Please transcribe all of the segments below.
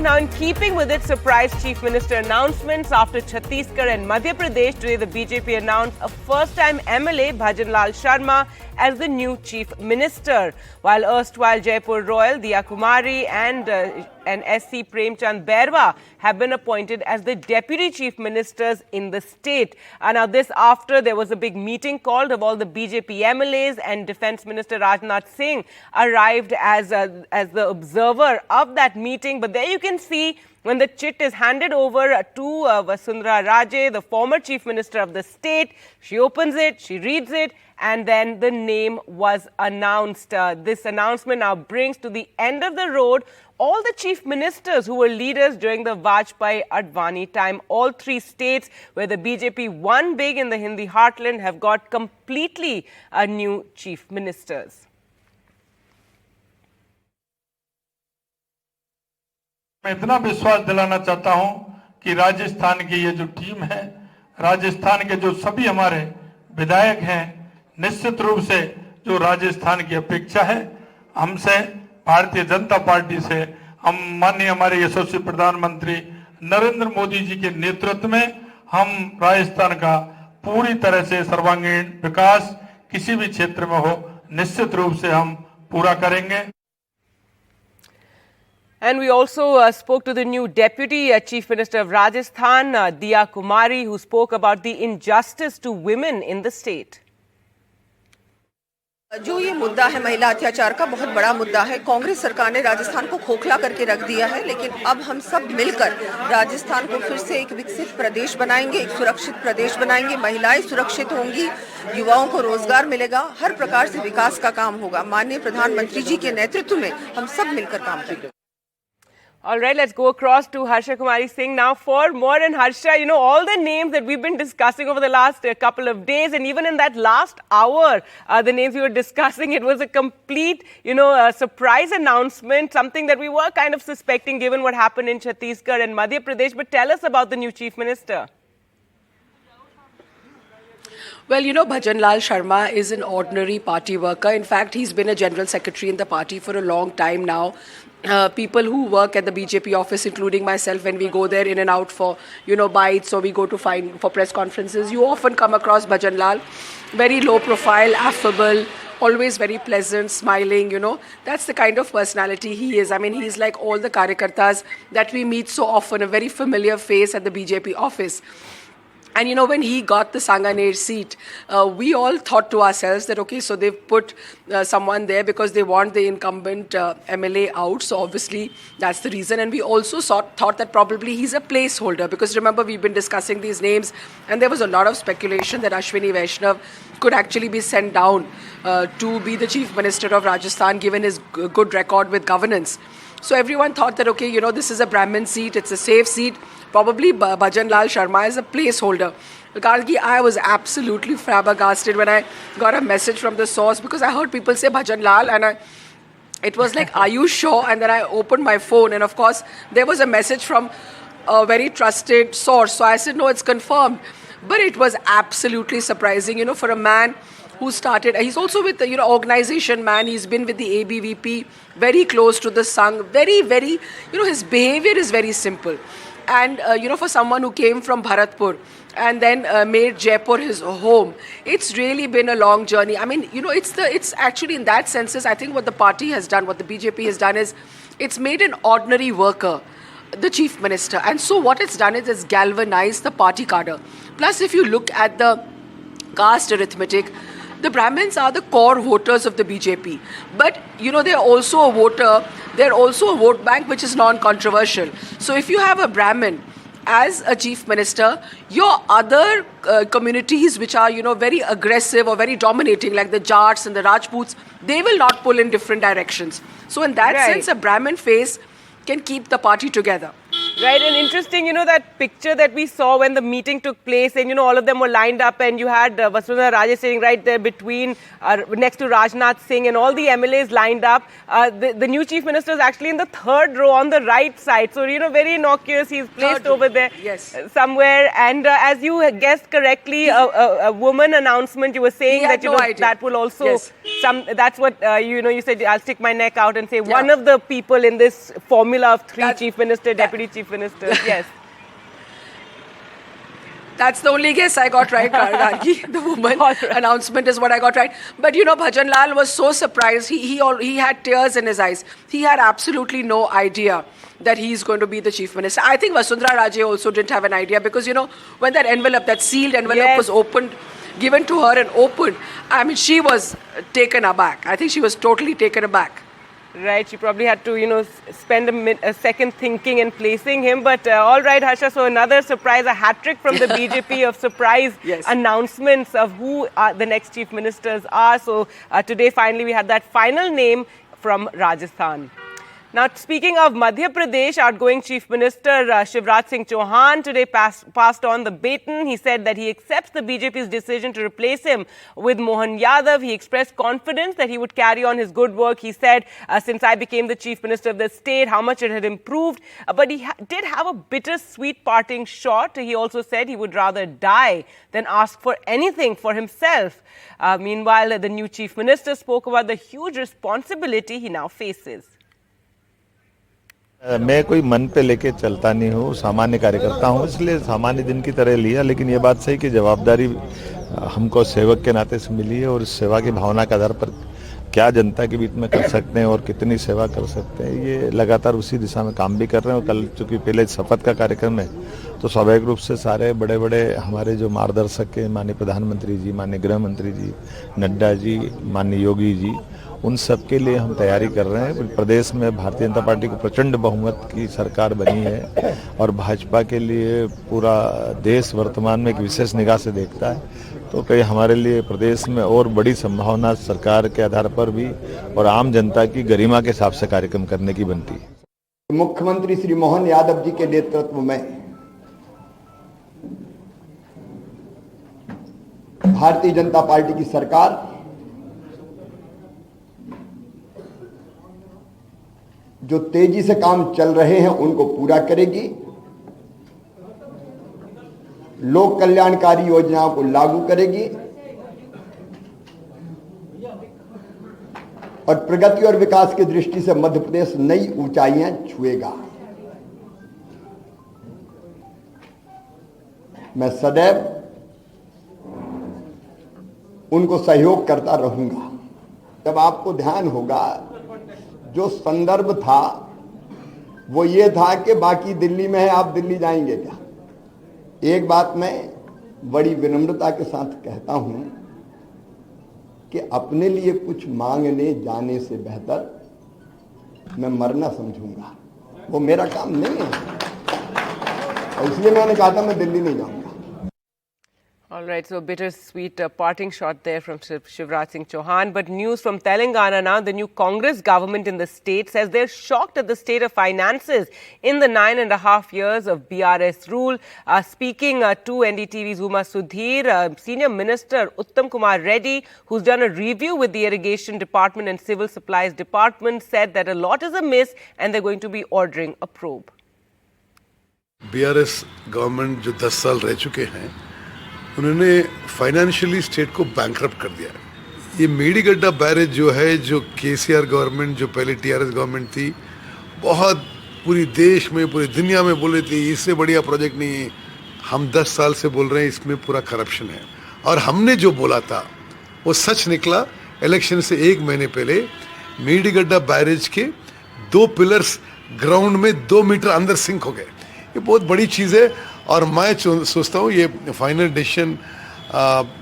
Now, in keeping with its surprise Chief Minister announcements, after Chhattisgarh and Madhya Pradesh, today the BJP announced a first-time MLA Bhajanlal Sharma as the new Chief Minister, while erstwhile Jaipur Royal Diya Kumari and SC Prem Bairwa have been appointed as the Deputy Chief Ministers in the state. Now, this after there was a big meeting called of all the BJP MLAs, and Defence Minister Rajasthan Singh arrived as the observer of that meeting. But there you can see when the chit is handed over to Vasundhara Raje, the former Chief Minister of the state, she opens it, she reads it, and then the name was announced. This announcement now brings to the end of the road all the chief ministers who were leaders during the Vajpayee-Advani time. All three states where the BJP won big in the Hindi heartland have got completely new chief ministers. मैं इतना विश्वास दिलाना चाहता हूं कि राजस्थान की ये जो टीम है, राजस्थान के जो सभी हमारे विधायक हैं, निश्चित रूप से जो राजस्थान की अपेक्षा है हमसे, भारतीय जनता पार्टी से, हम माननीय हमारे यशस्वी प्रधानमंत्री नरेंद्र मोदी जी के नेतृत्व में हम राजस्थान का पूरी तरह से सर्वांगीण विकास किसी भी क्षेत्र में हो, निश्चित रूप से हम पूरा करेंगे. And we also spoke to the new Deputy Chief Minister of Rajasthan, Diya Kumari, who spoke about the injustice to women in the state. जो ये मुद्दा है महिला अत्याचार का, बहुत बड़ा मुद्दा है. कांग्रेस सरकार ने राजस्थान को खोखला करके रख दिया है, लेकिन अब हम सब मिलकर राजस्थान को फिर से एक विकसित प्रदेश बनाएंगे, एक सुरक्षित प्रदेश बनाएंगे. महिलाएं सुरक्षित होंगी, युवाओं को रोजगार मिलेगा, हर प्रकार से विकास का काम होगा. माननीय प्रधानमंत्री जी के नेतृत्व में हम सब मिलकर काम करेंगे. All right, let's go across to Harsha Kumari Singh now for more. And Harsha, you know, all the names that we've been discussing over the last couple of days, and even in that last hour, the names we were discussing, it was a complete, surprise announcement, something that we were kind of suspecting given what happened in Chhattisgarh and Madhya Pradesh. But tell us about the new Chief Minister. Well, Bhajanlal Sharma is an ordinary party worker. In fact, he's been a general secretary in the party for a long time now. People who work at the BJP office, including myself, when we go there in and out for, bites, or we go to for press conferences, you often come across Bhajanlal. Very low profile, affable, always very pleasant, smiling, That's the kind of personality he is. I mean, he's like all the karyakartas that we meet so often, a very familiar face at the BJP office. And when he got the Sanganer seat, we all thought to ourselves that, okay, so they've put someone there because they want the incumbent MLA out. So obviously that's the reason. And we also thought that probably he's a placeholder, because remember, we've been discussing these names and there was a lot of speculation that Ashwini Vaishnav could actually be sent down to be the Chief Minister of Rajasthan, given his good record with governance. So everyone thought that, okay, this is a Brahmin seat, it's a safe seat. Probably Bhajanlal Sharma is a placeholder. Because I was absolutely flabbergasted when I got a message from the source, because I heard people say Bhajanlal and it was like, are you sure? And then I opened my phone and of course there was a message from a very trusted source. So I said, no, it's confirmed. But it was absolutely surprising, for a man who started, he's also with the organization man, he's been with the ABVP, very close to the Sangh, very, very, his behavior is very simple. And, for someone who came from Bharatpur and then made Jaipur his home, it's really been a long journey. I mean, it's actually in that sense, I think what the party has done, what the BJP has done is, it's made an ordinary worker the Chief Minister. And so what it's done is it's galvanized the party cadre. Plus, if you look at the caste arithmetic, the Brahmins are the core voters of the BJP. But, they're also a voter, they're also a vote bank which is non-controversial. So if you have a Brahmin as a Chief Minister, your other communities which are, very aggressive or very dominating, like the Jats and the Rajputs, they will not pull in different directions. So in that sense, a Brahmin face can keep the party together. Right, and interesting, that picture that we saw when the meeting took place, and, all of them were lined up, and you had Vasundhara Raje sitting right there between, next to Rajnath Singh, and all the MLAs lined up. The new Chief Minister is actually in the third row on the right side. So, very innocuous. He's placed over there somewhere. And as you guessed correctly, a woman announcement, you were saying that, that will also, that's what, you said, I'll stick my neck out and say one of the people in this formula of three Chief Minister, Deputy Chief Ministers, yes. That's the only guess I got right, Gargi. The woman announcement is what I got right. But Bhajanlal was so surprised. He had tears in his eyes. He had absolutely no idea that he's going to be the Chief Minister. I think Vasundhara Raje also didn't have an idea because, when that envelope, that sealed envelope was opened, given to her and opened, I mean, she was taken aback. I think she was totally taken aback. Right, she probably had to, spend a second thinking and placing him. But all right, Harsha, so another surprise, a hat-trick from the BJP of surprise announcements of who the next Chief Ministers are. So today, finally, we had that final name from Rajasthan. Now, speaking of Madhya Pradesh, outgoing Chief Minister Shivraj Singh Chauhan today passed on the baton. He said that he accepts the BJP's decision to replace him with Mohan Yadav. He expressed confidence that he would carry on his good work. He said, since I became the Chief Minister of the state, how much it had improved. But he did have a bittersweet parting shot. He also said he would rather die than ask for anything for himself. Meanwhile, the new Chief Minister spoke about the huge responsibility he now faces. मैं कोई मन पे लेके चलता नहीं हूँ, सामान्य कार्यकर्ता हूँ, इसलिए सामान्य दिन की तरह लिया। लेकिन ये बात सही कि जवाबदारी हमको सेवक के नाते से मिली है और इस सेवा की भावना के आधार पर क्या जनता के बीच में कर सकते हैं और कितनी सेवा कर सकते हैं, ये लगातार उसी दिशा में काम भी कर रहे हैं। और कल चूंकि पहले शपथ का कार्यक्रम है तो स्वाभाविक रूप से सारे बड़े बड़े हमारे जो मार्गदर्शक के माननीय प्रधानमंत्री जी, माननीय गृह मंत्री जी, नड्डा जी, माननीय योगी जी, उन सब के लिए हम तैयारी कर रहे हैं। प्रदेश में भारतीय जनता पार्टी को प्रचंड बहुमत की सरकार बनी है और भाजपा के लिए पूरा देश वर्तमान में एक विशेष निगाह से देखता है। तो कई हमारे लिए प्रदेश में और बड़ी संभावना सरकार के आधार पर भी और आम जनता की गरिमा के हिसाब से कार्यक्रम करने की बनती है। मुख्यमंत्री श्री मोहन यादव जी के नेतृत्व में भारतीय जनता पार्टी की सरकार जो तेजी से काम चल रहे हैं उनको पूरा करेगी, लोक कल्याणकारी योजनाओं को लागू करेगी और प्रगति और विकास की दृष्टि से मध्य प्रदेश नई ऊंचाइयां छुएगा। मैं सदैव उनको सहयोग करता रहूंगा। जब आपको ध्यान होगा, जो संदर्भ था वो ये था कि बाकी दिल्ली में है, आप दिल्ली जाएंगे क्या? एक बात मैं बड़ी विनम्रता के साथ कहता हूं कि अपने लिए कुछ मांगने जाने से बेहतर मैं मरना समझूंगा। वो मेरा काम नहीं है, इसलिए मैंने कहा था मैं दिल्ली नहीं जाऊंगा। All right, so a bittersweet parting shot there from Shivraj Singh Chauhan. But news from Telangana now, the new Congress government in the state says they're shocked at the state of finances in the 9.5 years of BRS rule. Speaking to NDTV's Uma Sudhir, Senior Minister Uttam Kumar Reddy, who's done a review with the Irrigation Department and Civil Supplies Department, said that a lot is amiss and they're going to be ordering a probe. BRS government जो 10 साल रह चुके हैं, उन्होंने financially state को bankrupt कर दिया। ये मेडीगड्डा बैरेज जो है, जो केसीआर गवर्नमेंट, जो पहले टीआरएस गवर्नमेंट थी, बहुत पूरी देश में, पूरी दुनिया में बोले थे इससे बढ़िया प्रोजेक्ट नहीं है। हम 10 साल से बोल रहे हैं इसमें पूरा करप्शन है, और हमने जो बोला था वो सच निकला। इलेक्शन से 1 महीने पहले मेडीगड्डा बैरेज के 2 पिलर्स ग्राउंड में 2 मीटर अंदर सिंक हो गए। ये बहुत बड़ी चीज़ है, और मैं सोचता हूँ ये फाइनल डिसीजन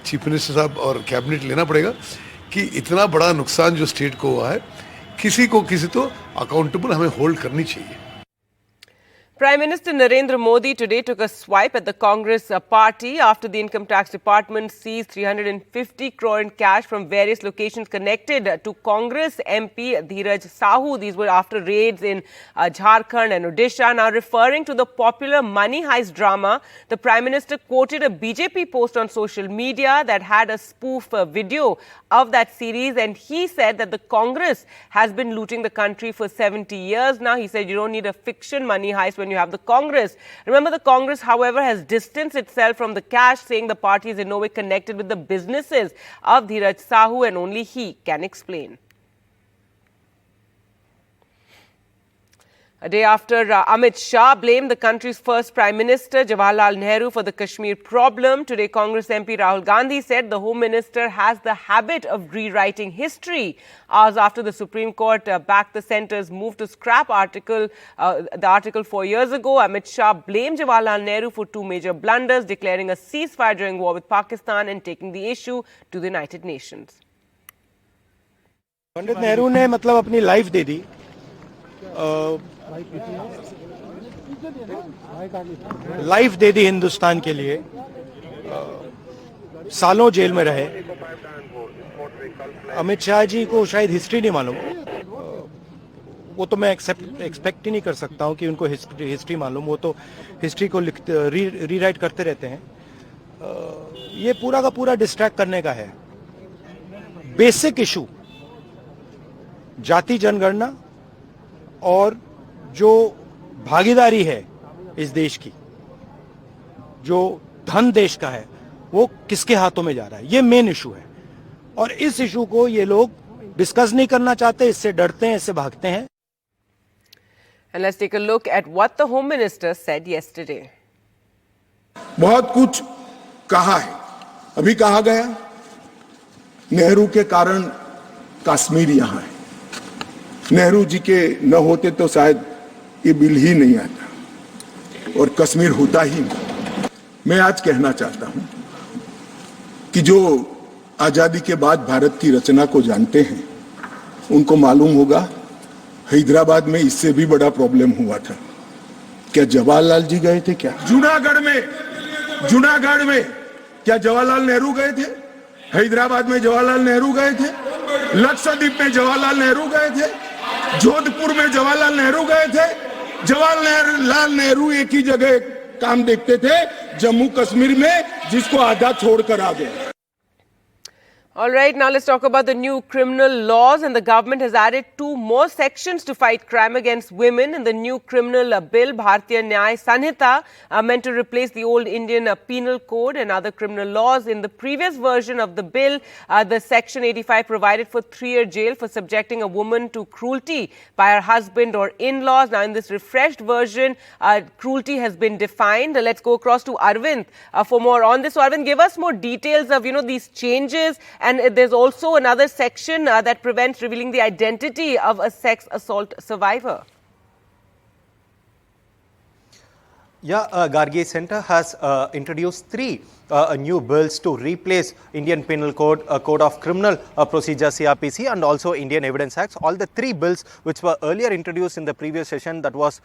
चीफ मिनिस्टर साहब और कैबिनेट लेना पड़ेगा कि इतना बड़ा नुकसान जो स्टेट को हुआ है, किसी तो अकाउंटेबल हमें होल्ड करनी चाहिए। Prime Minister Narendra Modi today took a swipe at the Congress party after the Income Tax Department seized 350 crore in cash from various locations connected to Congress MP Dheeraj Sahu. These were after raids in Jharkhand and Odisha. Now, referring to the popular money heist drama, the Prime Minister quoted a BJP post on social media that had a spoof video of that series, and he said that the Congress has been looting the country for 70 years now. He said you don't need a fiction money heist when you have the Congress. Remember, the Congress, however, has distanced itself from the cash, saying the party is in no way connected with the businesses of Dheeraj Sahu and only he can explain. A day after Amit Shah blamed the country's first Prime Minister, Jawaharlal Nehru, for the Kashmir problem, today Congress MP Rahul Gandhi said the Home Minister has the habit of rewriting history. Hours after the Supreme Court backed the centre's move to scrap the article 4 years ago, Amit Shah blamed Jawaharlal Nehru for two major blunders, declaring a ceasefire during war with Pakistan and taking the issue to the United Nations. Pandit Nehru ने मतलब अपनी life दे दी, life दे दी हिंदुस्तान के लिए, सालों jail में रहे। अमित शाह जी को शायद हिस्ट्री नहीं मालूम, वो तो मैं एक्सपेक्ट ही नहीं कर सकता हूं कि उनको हिस्ट्री मालूम, वो तो हिस्ट्री को रीराइट करते रहते हैं। ये पूरा का पूरा डिस्ट्रैक्ट करने का है। बेसिक इशू जाति जनगणना और जो भागीदारी है इस देश की, जो धन देश का है, वो किसके हाथों में जा रहा है, ये मेन इशू है। और इस इशू को ये लोग डिस्कस नहीं करना चाहते, इससे डरते हैं, इससे भागते हैं। And let's take a look at what the Home Minister said yesterday. बहुत कुछ कहा है, अभी कहा गया नेहरू के कारण कश्मीर यहां है, नेहरू जी के न होते तो शायद ये बिल ही नहीं आता और कश्मीर होता ही नहीं। मैं आज कहना चाहता हूं कि जो आजादी के बाद भारत की रचना को जानते हैं उनको मालूम होगा हैदराबाद में इससे भी बड़ा प्रॉब्लम हुआ था। क्या जवाहरलाल जी गए थे? क्या जूनागढ़ में क्या जवाहरलाल नेहरू गए थे? हैदराबाद में जवाहरलाल नेहरू गए थे? लक्षद्वीप में जवाहरलाल नेहरू गए थे? जोधपुर में जवाहरलाल नेहरू गए थे? जवाहरलाल नेहरू एक ही जगह काम देखते थे, जम्मू कश्मीर में, जिसको आधा छोड़कर आ गए। All right, now let's talk about the new criminal laws, and the government has added 2 more sections to fight crime against women in the new criminal bill, Bharatiya Nyay Sanhita, meant to replace the old Indian Penal Code and other criminal laws. In the previous version of the bill, the section 85 provided for 3-year jail for subjecting a woman to cruelty by her husband or in-laws. Now, in this refreshed version, cruelty has been defined. Let's go across to Arvind for more on this. So, Arvind, give us more details of, these changes. And there's also another section that prevents revealing the identity of a sex assault survivor. Yeah, Gargi Center has introduced 3 new bills to replace Indian Penal Code, Code of Criminal Procedure CRPC, and also Indian Evidence Acts. All the 3 bills which were earlier introduced in the previous session that was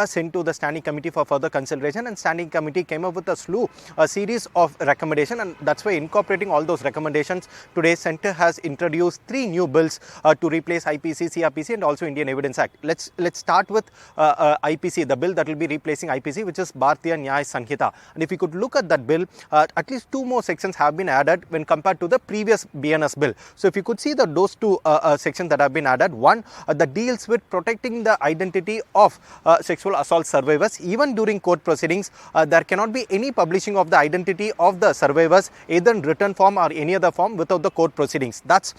sent to the Standing Committee for further consideration, and Standing Committee came up with a series of recommendations, and that's why incorporating all those recommendations, today Center has introduced 3 new bills to replace IPC, CRPC, and also Indian Evidence Act. Let's start with IPC, the bill that will be replacing IPC, which is Bharatiya Nyay Sanhita. And if you could look at that bill, at least 2 more sections have been added when compared to the previous BNS bill. So if you could see those 2 sections that have been added, one that deals with protecting the identity of sexual assault survivors. Even during court proceedings, there cannot be any publishing of the identity of the survivors, either in written form or any other form, without the court proceedings. That's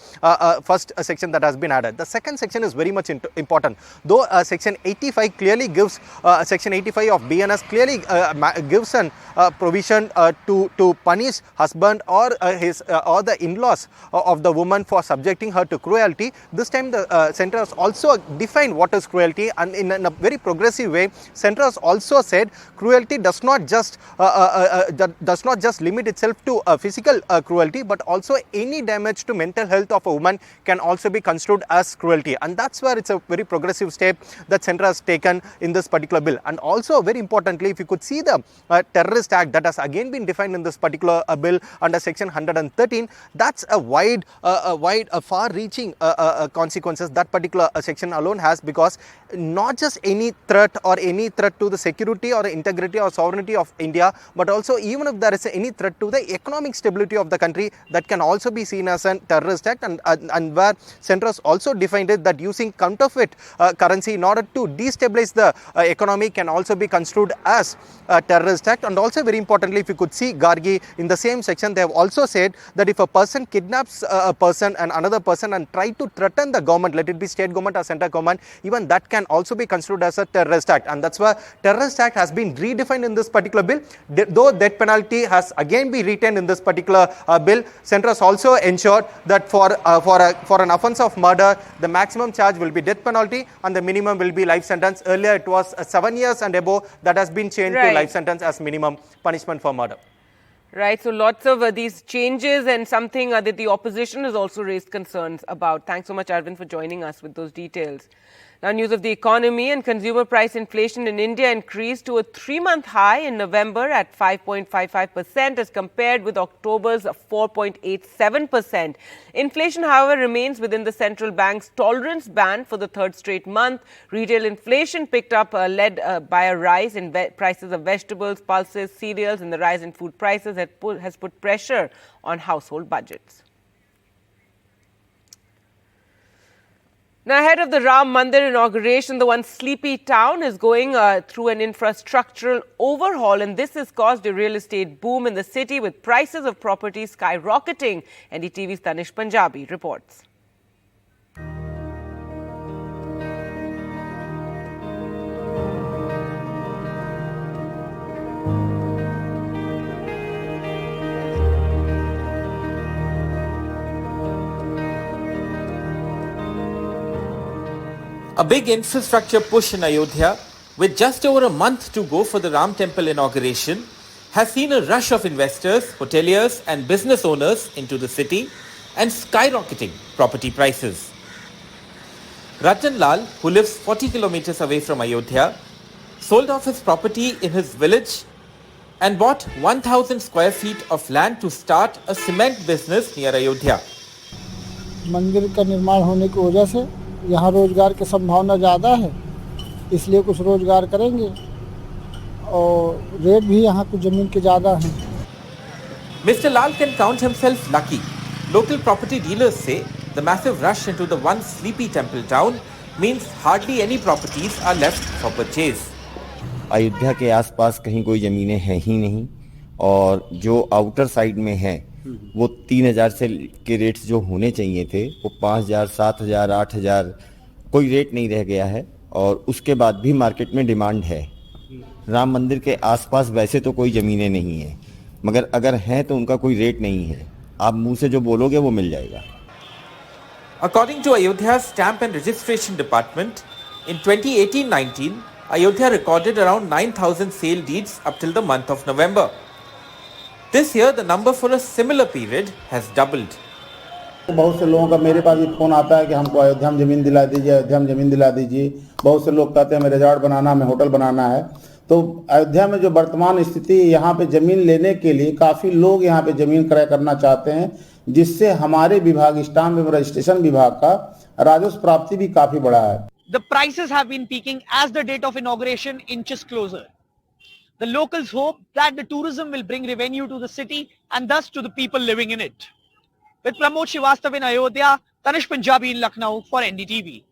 first section that has been added. The second section is very much important. Though section 85 clearly gives, section 85 of BNS clearly gives an provision to punish husband or or the in-laws of the woman for subjecting her to cruelty. This time the centre has also defined what is cruelty, and in a very progressive way, centre has also said cruelty does not just limit itself to physical cruelty, but also any damage to mental health of a woman can also be construed as cruelty, and that's where it's a very progressive step that centre has taken in this particular bill. And also very importantly, if you could see the terrorist act that has again been defined in this particular bill under section 113, that's a far-reaching consequences that particular section alone has, because not just any threat or any threat to the security or integrity or sovereignty of India, but also even if there is any threat to the economic stability of the country, that can also be seen as a terrorist act, and where centre has also defined it that using counterfeit currency in order to destabilize the economy can also be construed as a terrorist act. And also very importantly, if you could see Gargi in the same section, they have also said that if a person kidnaps a person and another person and try to threaten the government, let it be state government or central government, even that can also be construed as a terrorist act, and that's why terrorist act has been redefined in this particular bill. Though death penalty has again been retained in this particular bill, centre has also ensured that for an offence of murder, the maximum charge will be death penalty and the minimum will be life sentence. Earlier it was 7 years and above, that has been changed to life sentence as minimum punishment for murder. Right, so lots of these changes, and something that the opposition has also raised concerns about. Thanks so much, Arvind, for joining us with those details. Now, news of the economy. And consumer price inflation in India increased to a 3-month high in November at 5.55% as compared with October's 4.87%. Inflation, however, remains within the central bank's tolerance band for the third straight month. Retail inflation picked up, led by a rise in prices of vegetables, pulses, cereals, and the rise in food prices has put pressure on household budgets. Now, ahead of the Ram Mandir inauguration, the once sleepy town is going through an infrastructural overhaul, and this has caused a real estate boom in the city with prices of property skyrocketing. NDTV's Tanish Punjabi reports. A big infrastructure push in Ayodhya, with just over a month to go for the Ram Temple inauguration, has seen a rush of investors, hoteliers and business owners into the city and skyrocketing property prices. Bhajanlal, who lives 40 kilometers away from Ayodhya, sold off his property in his village and bought 1,000 square feet of land to start a cement business near Ayodhya. मंदिर का निर्माण होने की वजह से यहाँ रोजगार की संभावना ज़्यादा है, इसलिए कुछ रोजगार करेंगे और रेट भी यहाँ कुछ ज़मीन के ज़्यादा हैं. Mr. Lal can count himself lucky. Local property dealers say the massive rush into the once sleepy temple town means hardly any properties are left for purchase. Ayodhya के आसपास कहीं कोई ज़मीनें हैं ही नहीं, और जो आउटर साइड में है वो 3,000 से के रेट्स जो होने चाहिए थे वो 5,000, 7,000, 8,000 कोई रेट नहीं रह गया है, और उसके बाद भी मार्केट में डिमांड है. राम मंदिर के आसपास वैसे तो कोई ज़मीनें नहीं है, मगर अगर हैं तो उनका कोई रेट नहीं है. आप मुंह से जो बोलोगे वो मिल जाएगा. According to Ayodhya's Stamp and Registration Department, in 2018-19, Ayodhya recorded around 9,000 sale deeds up till the month of November. This year, the number for a similar period has doubled. बहुत से लोगों का मेरे पास भी फोन आता है कि हमको अयोध्या में जमीन दिला दीजिए, अयोध्या में जमीन दिला दीजिए. बहुत से लोग कहते हैं हमें रिजॉर्ट बनाना, हमें होटल बनाना है. तो अयोध्या में जो वर्तमान स्थिति, यहाँ पे जमीन लेने के लिए काफी लोग यहाँ पे जमीन क्रय करना चाहते हैं, जिससे हमारे विभाग, स्टाम्प एवं रजिस्ट्रेशन विभाग का राजस्व प्राप्ति भी काफी बढ़ा है. The prices have been peaking as the date of inauguration inches closer. The locals hope that the tourism will bring revenue to the city and thus to the people living in it. With Pramod Srivastav in Ayodhya, Tanish Punjabi in Lucknow for NDTV.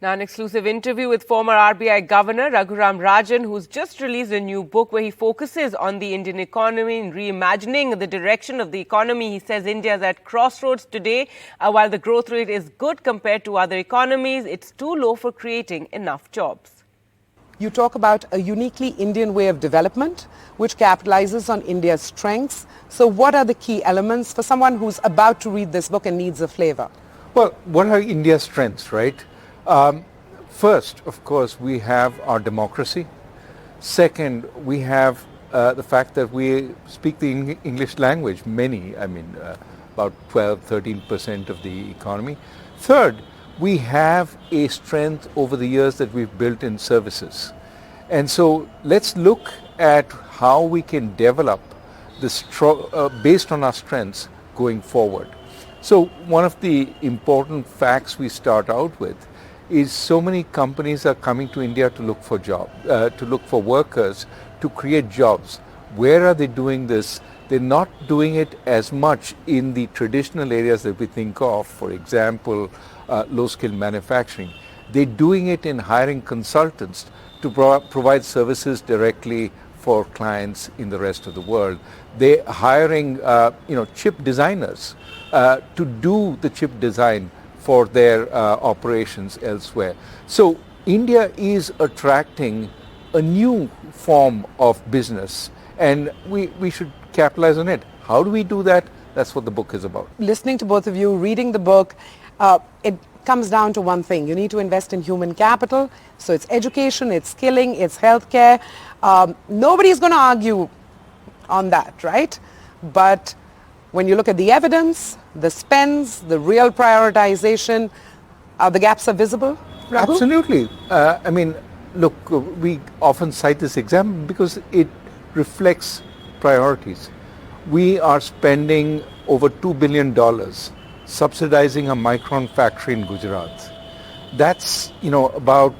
Now, an exclusive interview with former RBI Governor Raghuram Rajan, who's just released a new book where he focuses on the Indian economy and reimagining the direction of the economy. He says India is at crossroads today. While the growth rate is good compared to other economies, it's too low for creating enough jobs. You talk about a uniquely Indian way of development, which capitalizes on India's strengths. So what are the key elements for someone who's about to read this book and needs a flavor? Well, what are India's strengths, right? First, of course, we have our democracy. Second, we have the fact that we speak the English language, about 12-13% of the economy. Third, we have a strength over the years that we've built in services. And so let's look at how we can develop this based on our strengths going forward. So one of the important facts we start out with is so many companies are coming to India to look for to look for workers, to create jobs. Where are they doing this? They're not doing it as much in the traditional areas that we think of, for example, low-skilled manufacturing. They're doing it in hiring consultants to provide services directly for clients in the rest of the world. They're hiring, chip designers to do the chip design for their operations elsewhere. So India is attracting a new form of business, and we should capitalize on it. How do we do that? That's what the book is about. Listening to both of you, reading the book, it comes down to one thing. You need to invest in human capital. So it's education, it's skilling, it's healthcare. Nobody's going to argue on that, right? But when you look at the evidence, the spends, the real prioritization, the gaps are visible? Raghu? Absolutely. Look, we often cite this example because it reflects priorities. We are spending over $2 billion subsidizing a Micron factory in Gujarat. That's, about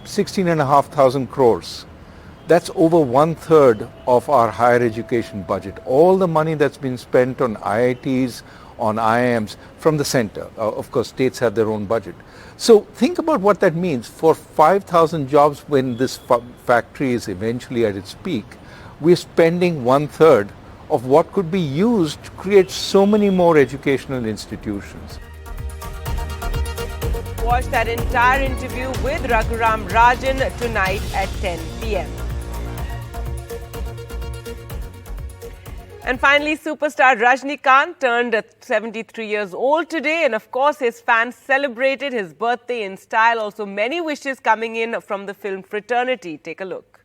16,500 crores. That's over 1/3 of our higher education budget. All the money that's been spent on IITs, on IIMs from the center. Of course, states have their own budget. So think about what that means. For 5,000 jobs when this factory is eventually at its peak, we're spending 1/3 of what could be used to create so many more educational institutions. Watch that entire interview with Raghuram Rajan tonight at 10 p.m. And finally, superstar Rajinikanth turned 73 years old today, and of course his fans celebrated his birthday in style. Also many wishes coming in from the film fraternity. Take a look.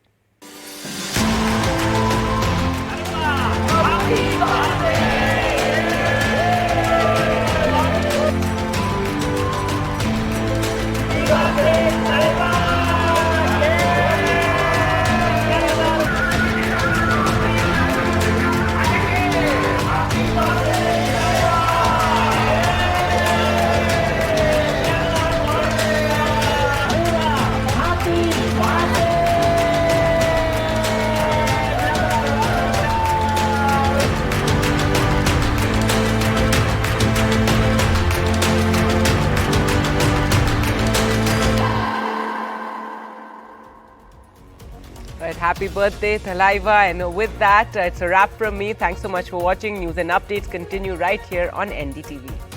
Happy birthday, Thalaiva. And with that, it's a wrap from me. Thanks so much for watching. News and updates continue right here on NDTV.